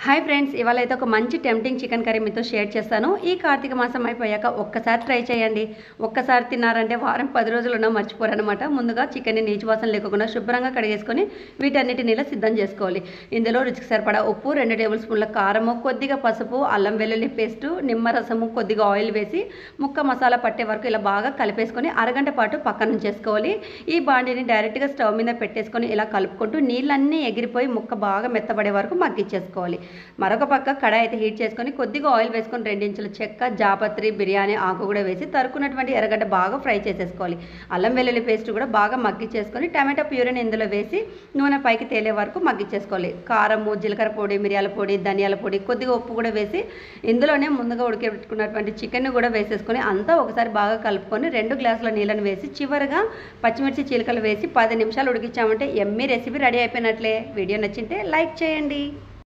Hi friends, ఇవాళ అయితే ఒక మంచి టెంప్టింగ్ చికెన్ కర్రీ మీతో షేర్ చేస్తాను. ఈ కార్తీక మాసం అయిపోయాక ఒక్కసారి ట్రై చేయండి. ఒక్కసారి తిన్నారంటే వారం 10 రోజులున్నా మర్చిపోరనమాట. ముందుగా చికెన్ని నీచు వాసన లేకుండా శుభ్రంగా కడిగేసుకొని వీటన్నిటిని ఇలా సిద్ధం చేసుకోవాలి. ఇందులో రుచికి సరిపడా ఉప్పు, 2 టేబుల్ స్పూన్ల కారము, కొద్దిగా పసుపు, అల్లం వెల్లుల్లి పేస్టు, నిమ్మరసము, కొద్దిగా ఆయిల్ వేసి ముక్క మసాలా పట్టే వరకు ఇలా బాగా కలిపేసుకొని అరగంట పాటు పక్కన ఉంచేసుకోవాలి. ఈ బాండిని డైరెక్ట్గా స్టవ్ మీద పెట్టేసుకొని ఇలా కలుపుకుంటూ నీళ్ళన్నీ ఎగిరిపోయి ముక్క బాగా మెత్తబడే వరకు మగ్గిచ్చేసుకోవాలి. మరొక పక్క కడాయి అయితే హీట్ చేసుకొని కొద్దిగా ఆయిల్ వేసుకొని 2 ఇంచుల చెక్క, జాపత్రి, బిర్యానీ ఆకు కూడా వేసి తరుక్కున్నటువంటి ఎర్రగడ్డ బాగా ఫ్రై చేసేసుకోవాలి. అల్లం వెల్లుల్లి పేస్ట్ కూడా బాగా మగ్గిచ్చేసుకొని టమాటో ప్యూరీని ఇందులో వేసి నూనె పైకి తేలే వరకు మగ్గిచ్చేసుకోవాలి. కారము, జీలకర్ర పొడి, మిరియాల పొడి, ధనియాల పొడి, కొద్దిగా ఉప్పు కూడా వేసి ఇందులోనే ముందుగా ఉడకబెట్టుకున్నటువంటి చికెన్ కూడా వేసేసుకొని అంతా ఒకసారి బాగా కలుపుకొని 2 గ్లాసుల నీళ్ళని వేసి చివరిగా పచ్చిమిర్చి చీలికలు వేసి 10 నిమిషాలు ఉడికించామంటే ఎమ్మీ రెసిపీ రెడీ అయిపోయినట్లే. వీడియో నచ్చింటే లైక్ చేయండి.